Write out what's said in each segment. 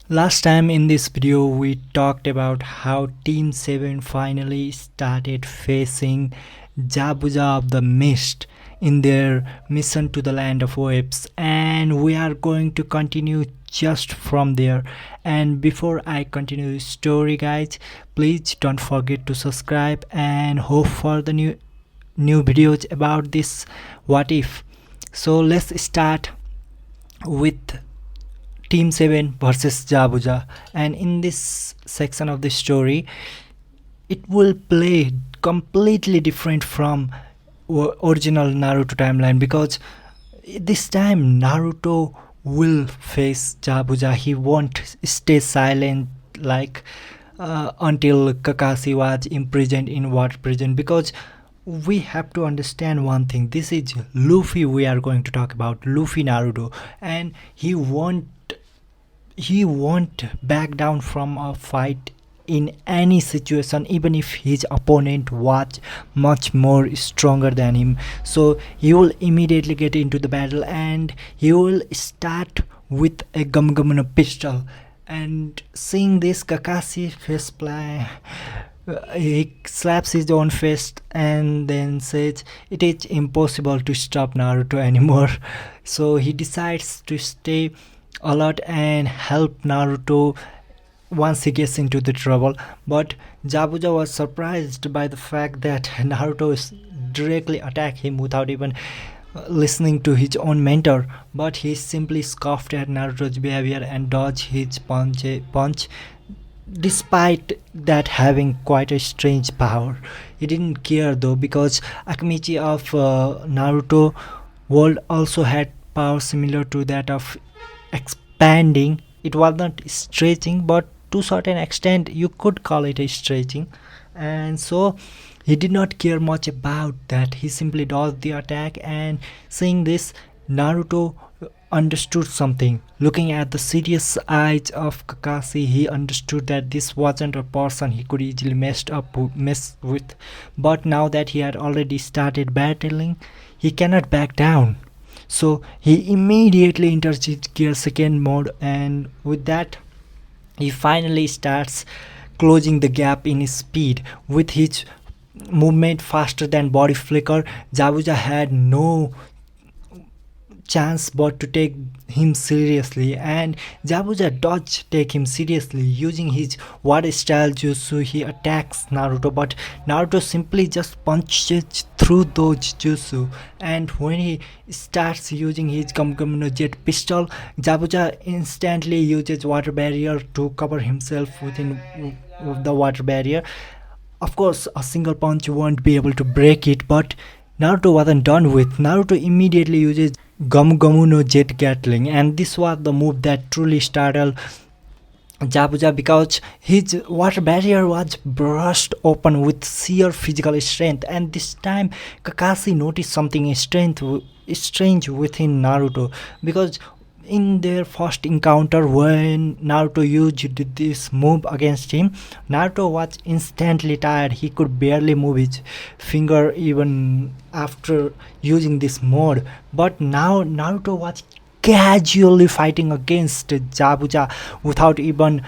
Last time in this video we talked about how Team 7 finally started facing Jabuja of the Mist in their mission to the land of waves, and we are going to continue just from there. And before I continue the story, guys, please don't forget to subscribe and hope for the new videos about this what if. So let's start with Team 7 versus Jabuja, and in this section of the story, it will play completely different from original Naruto timeline because this time Naruto will face Jabuja. He won't stay silent like until Kakashi was imprisoned in water prison, because we have to understand one thing. This is Luffy we are going to talk about, Luffy Naruto, and he won't back down from a fight in any situation, even if his opponent was much more stronger than him. So he will immediately get into the battle, and he will start with a Gum pistol. And seeing this, Kakashi face play, he slaps his own fist and then says it is impossible to stop Naruto anymore. So he decides to stay alert and help Naruto once he gets into the trouble. But Jabuja was surprised by the fact that Naruto directly attacked him without even listening to his own mentor. But he simply scoffed at Naruto's behavior and dodged his punch, despite that having quite a strange power. He didn't care though, because Akamichi of Naruto world also had power similar to that of expanding. It was not stretching, but to certain extent you could call it a stretching. And so he did not care much about that. He simply dodged the attack, and seeing this, Naruto understood something. Looking at the serious eyes of Kakashi, he understood that this wasn't a person he could easily mess with. But now that he had already started battling, he cannot back down. So he immediately enters his gear second mode, and with that he finally starts closing the gap in his speed. With his movement faster than body flicker, Jabuja had no chance but to take him seriously, and Jabuja dodge take him seriously. Using his water style jutsu, he attacks Naruto, but Naruto simply just punches through those jutsu. And when he starts using his no Jet pistol, Jabuja instantly uses water barrier to cover himself within the water barrier. Of course, a single punch won't be able to break it, but Naruto wasn't done with. Naruto immediately uses no Jet Gatling, and this was the move that truly startled Jabuja, because his water barrier was burst open with sheer physical strength. And this time Kakashi noticed something strange within Naruto, because in their first encounter, when Naruto used this move against him, Naruto was instantly tired. He could barely move his finger even after using this mode. But now Naruto was casually fighting against Jabuja without even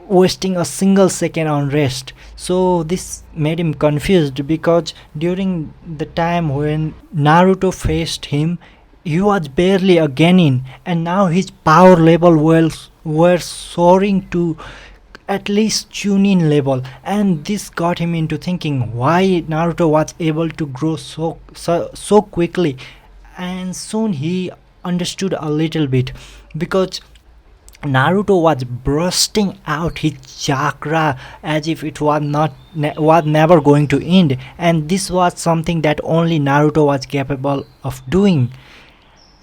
wasting a single second on rest. So this made him confused, because during the time when Naruto faced him, he was barely a genin, and now his power level were soaring to at least Chunin level. And this got him into thinking why Naruto was able to grow so quickly. And soon he understood a little bit, because Naruto was bursting out his chakra as if it was never going to end, and this was something that only Naruto was capable of doing,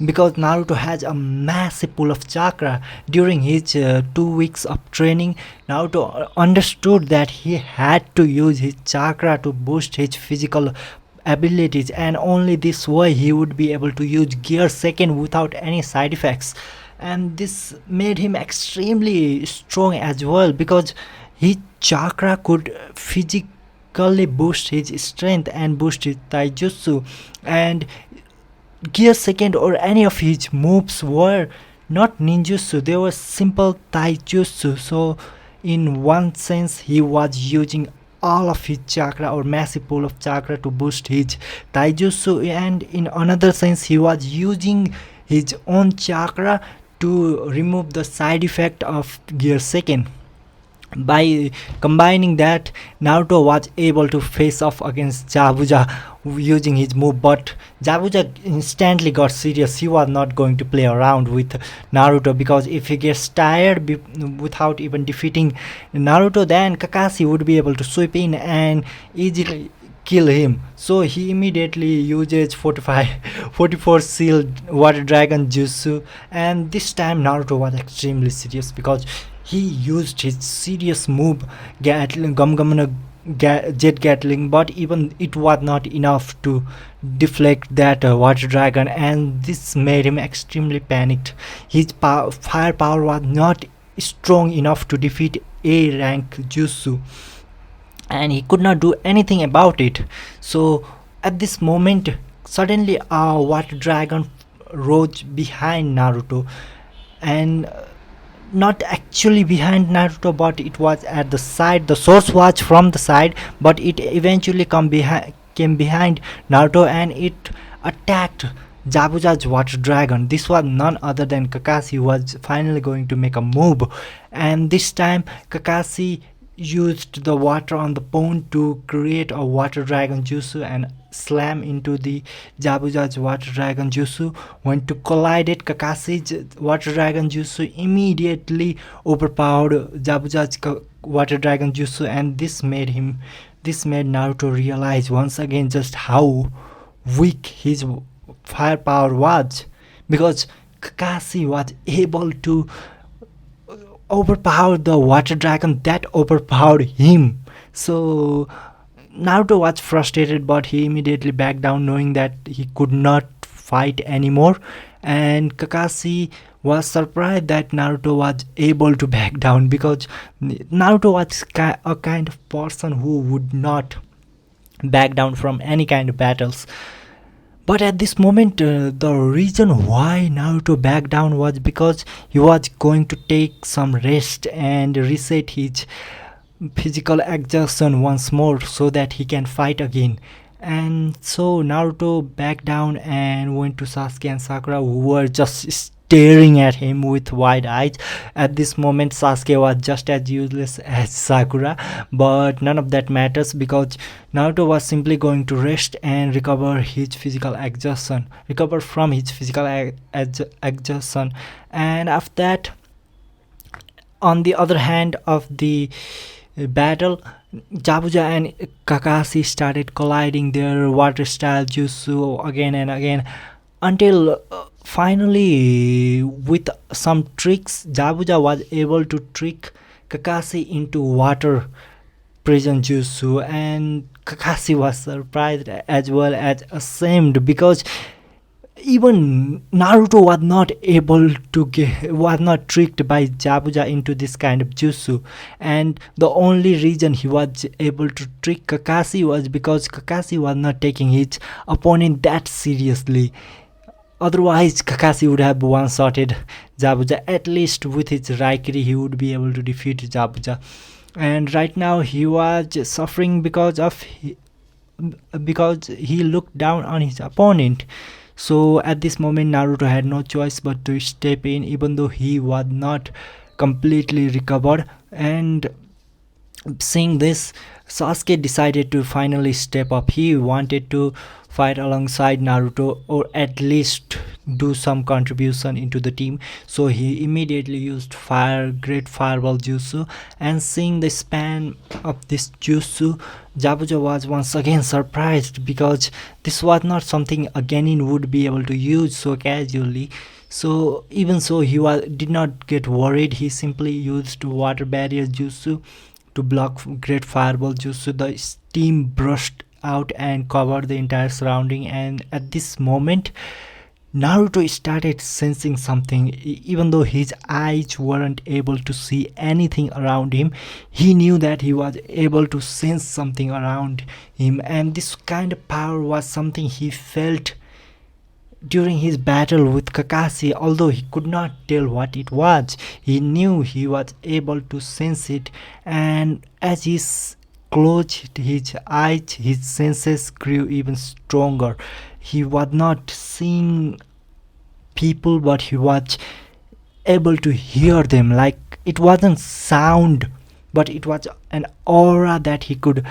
because Naruto has a massive pool of chakra. During his 2 weeks of training, Naruto understood that he had to use his chakra to boost his physical abilities, and only this way he would be able to use gear second without any side effects. And this made him extremely strong as well, because his chakra could physically boost his strength and boost his taijutsu. And gear second or any of his moves were not ninjutsu, they were simple taijutsu. So in one sense he was using all of his chakra or massive pool of chakra to boost his taijutsu, and in another sense he was using his own chakra to remove the side effect of gear second. By combining that, Naruto was able to face off against Jabuja using his move, but Jabuja instantly got serious. He was not going to play around with Naruto, because if he gets tired without even defeating Naruto, then Kakashi would be able to sweep in and easily kill him. So he immediately uses 44 sealed water dragon jutsu, and this time Naruto was extremely serious because he used his serious move, Gatling, Jet Gatling, but even it was not enough to deflect that water dragon, and this made him extremely panicked. His firepower was not strong enough to defeat A rank jutsu, and he could not do anything about it. So at this moment, suddenly a water dragon rose behind Naruto, and not actually behind Naruto, but it was at the side. The source was from the side, but it eventually came behind Naruto, and it attacked Jabuja's water dragon. This was none other than Kakashi, who was finally going to make a move, and this time Kakashi used the water on the pond to create a water dragon jutsu and slam into the Jabuja's water dragon jutsu. When to collided, Kakashi's water dragon jutsu immediately overpowered Jabuja's water dragon jutsu, and this made Naruto realize once again just how weak his firepower was, because Kakashi was able to overpower the water dragon that overpowered him. So Naruto was frustrated, but he immediately backed down, knowing that he could not fight anymore. And Kakashi was surprised that Naruto was able to back down, because Naruto was a kind of person who would not back down from any kind of battles. But at this moment, the reason why Naruto backed down was because he was going to take some rest and reset his physical exhaustion once more so that he can fight again. And so Naruto backed down and went to Sasuke and Sakura, who were just staring at him with wide eyes. At this moment, Sasuke was just as useless as Sakura, but none of that matters, because Naruto was simply going to rest and recover from his physical exhaustion. And after that, on the other hand of the battle, Jabuja and Kakashi started colliding their water style jutsu again and again, until finally, with some tricks, Jabuja was able to trick Kakashi into water prison jutsu, and Kakashi was surprised as well as ashamed, because even Naruto was not tricked by Jabuja into this kind of jutsu, and the only reason he was able to trick Kakashi was because Kakashi was not taking his opponent that seriously. Otherwise, Kakashi would have one-shotted Jabuja. At least with his Raikiri, he would be able to defeat Jabuja. And right now, he was suffering because he looked down on his opponent. So at this moment, Naruto had no choice but to step in, even though he was not completely recovered. And seeing this, Sasuke decided to finally step up. He wanted to fight alongside Naruto, or at least do some contribution into the team. So he immediately used Great Fireball Jutsu, and seeing the span of this Jutsu, Jabuja was once again surprised, because this was not something a Genin would be able to use so casually. So even so, did not get worried. He simply used Water Barrier Jutsu to block Great Fireball Jutsu. The steam brushed out and covered the entire surrounding, and at this moment, Naruto started sensing something. Even though his eyes weren't able to see anything around him, he knew that he was able to sense something around him, and this kind of power was something he felt during his battle with Kakashi, although he could not tell what it was, he knew he was able to sense it, and as he closed his eyes, his senses grew even stronger. He was not seeing people, but he was able to hear them. Like, it wasn't sound, but it was an aura that he could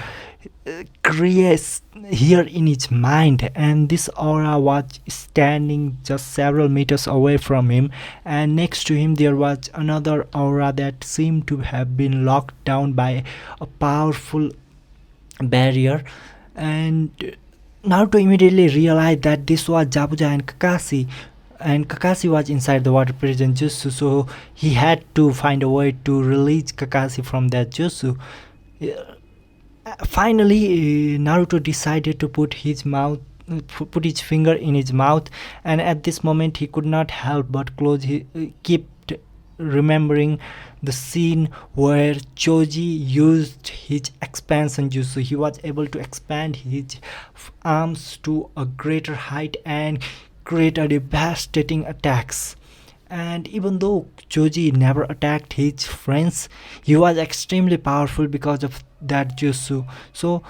create here in his mind, and this aura was standing just several meters away from him, and next to him there was another aura that seemed to have been locked down by a powerful barrier. And Naruto immediately realized that this was Jabuja and Kakashi, and Kakashi was inside the water prison jutsu, so he had to find a way to release Kakashi from that jutsu. Finally, Naruto decided to put his finger in his mouth, and at this moment he could not help but kept remembering the scene where Choji used his expansion jutsu. He was able to expand his arms to a greater height and create a devastating attacks. And even though Choji never attacked his friends, he was extremely powerful because of that jutsu. So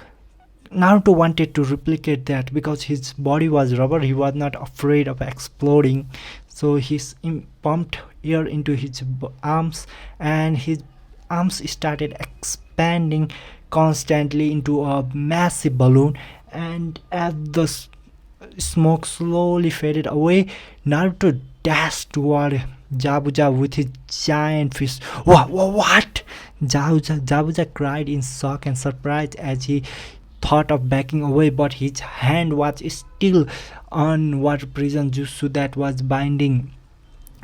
Naruto wanted to replicate that because his body was rubber, he was not afraid of exploding. So he pumped air into his arms, and his arms started expanding constantly into a massive balloon. And as the smoke slowly faded away, Naruto dashed toward Jabuja with his giant fist. What? Jabuja cried in shock and surprise as he thought of backing away, but his hand was still on water prison jutsu that was binding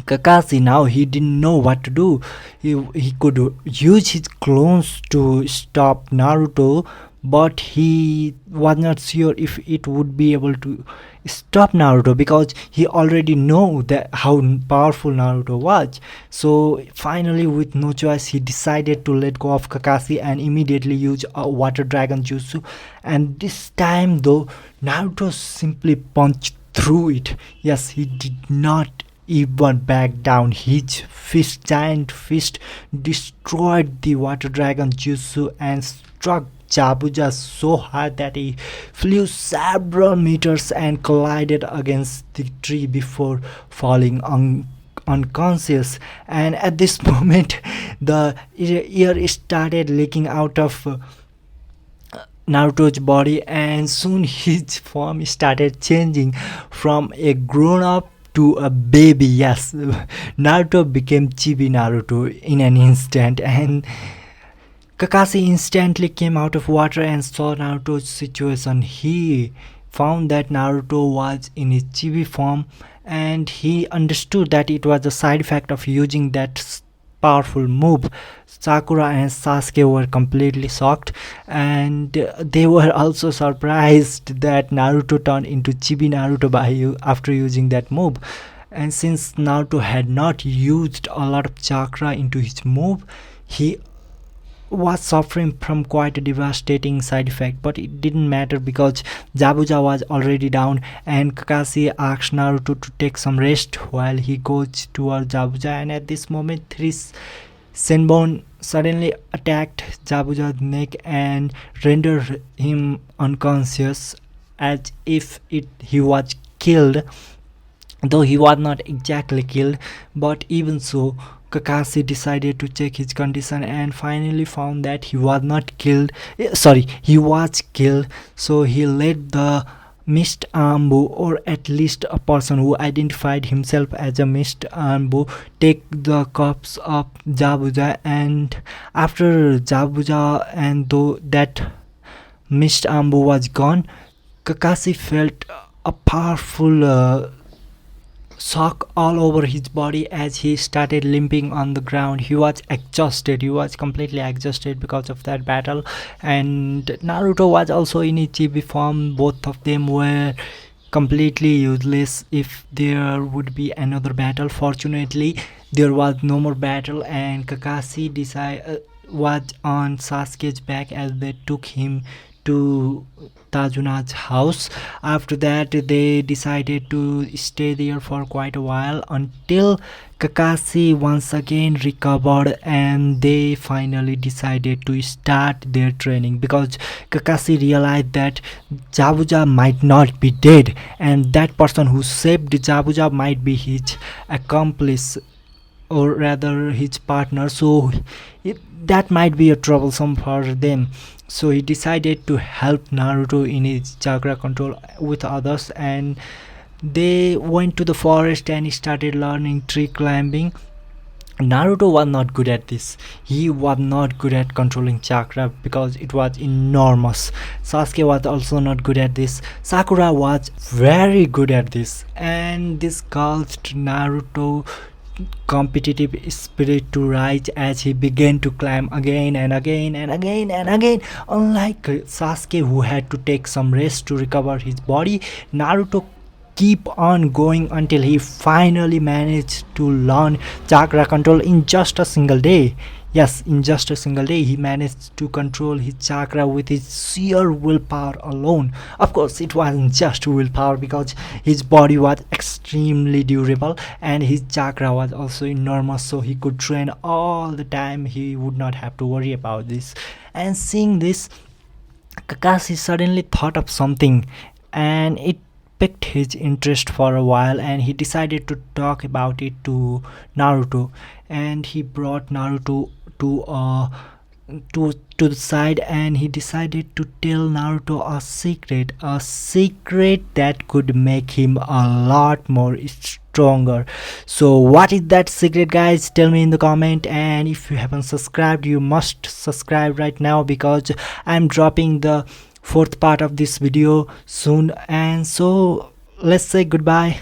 Kakashi. Now he didn't know what to do. He could use his clones to stop Naruto, but he was not sure if it would be able to stop Naruto because he already know that how powerful Naruto was. So finally, with no choice, he decided to let go of Kakashi and immediately use a water dragon jutsu. And this time though, Naruto simply punched through it. Yes, he did not even back down. His giant fist, destroyed the water dragon jutsu and struck Jabuja so hard that he flew several meters and collided against the tree before falling unconscious. And at this moment, the air started leaking out of Naruto's body, and soon his form started changing from a grown up to a baby. Yes, Naruto became Chibi Naruto in an instant, and Kakashi instantly came out of water and saw Naruto's situation. He found that Naruto was in his chibi form, and he understood that it was a side effect of using that powerful move. Sakura and Sasuke were completely shocked, and they were also surprised that Naruto turned into Chibi Naruto after using that move. And since Naruto had not used a lot of chakra into his move, he was suffering from quite a devastating side effect, but it didn't matter because Jabuja was already down, and Kakashi asked Naruto to take some rest while he goes toward Jabuja. And at this moment, three Senbon suddenly attacked Jabuja's neck and rendered him unconscious as if he was killed, though he was not exactly killed. But even so, Kakashi decided to check his condition and finally found that he was not killed. He was killed. So he let the Mist Ambu, or at least a person who identified himself as a Mist Ambu, take the corpse of Jabuja. And after Jabuja and though that Mist Ambu was gone, Kakashi felt a powerful shock all over his body as he started limping on the ground. He was exhausted. He was completely exhausted because of that battle. And Naruto was also in his chibi form. Both of them were completely useless if there would be another battle. Fortunately, there was no more battle, and Kakashi was on Sasuke's back as they took him to Tajuna's house. After that, they decided to stay there for quite a while until Kakashi once again recovered, and they finally decided to start their training because Kakashi realized that Jabuja might not be dead, and that person who saved Jabuja might be his accomplice, or rather his partner. So that might be a troublesome for them. So he decided to help Naruto in his chakra control with others, and they went to the forest and started learning tree climbing. Naruto was not good at this. He was not good at controlling chakra because it was enormous. Sasuke was also not good at this. Sakura was very good at this, and this caused Naruto competitive spirit to rise as he began to climb again and again and again and again. Unlike Sasuke, who had to take some rest to recover his body, Naruto keep on going until he finally managed to learn chakra control in just a single day. Yes, in just a single day, he managed to control his chakra with his sheer willpower alone. Of course, it wasn't just willpower because his body was extremely durable and his chakra was also enormous, so he could train all the time. He would not have to worry about this. And seeing this, Kakashi suddenly thought of something, and it piqued his interest for a while, and he decided to talk about it to Naruto. And he brought Naruto to to the side, and he decided to tell Naruto a secret that could make him a lot more stronger. So what is that secret, guys? Tell me in the comment, and if you haven't subscribed, you must subscribe right now because I'm dropping the fourth part of this video soon. And so let's say goodbye.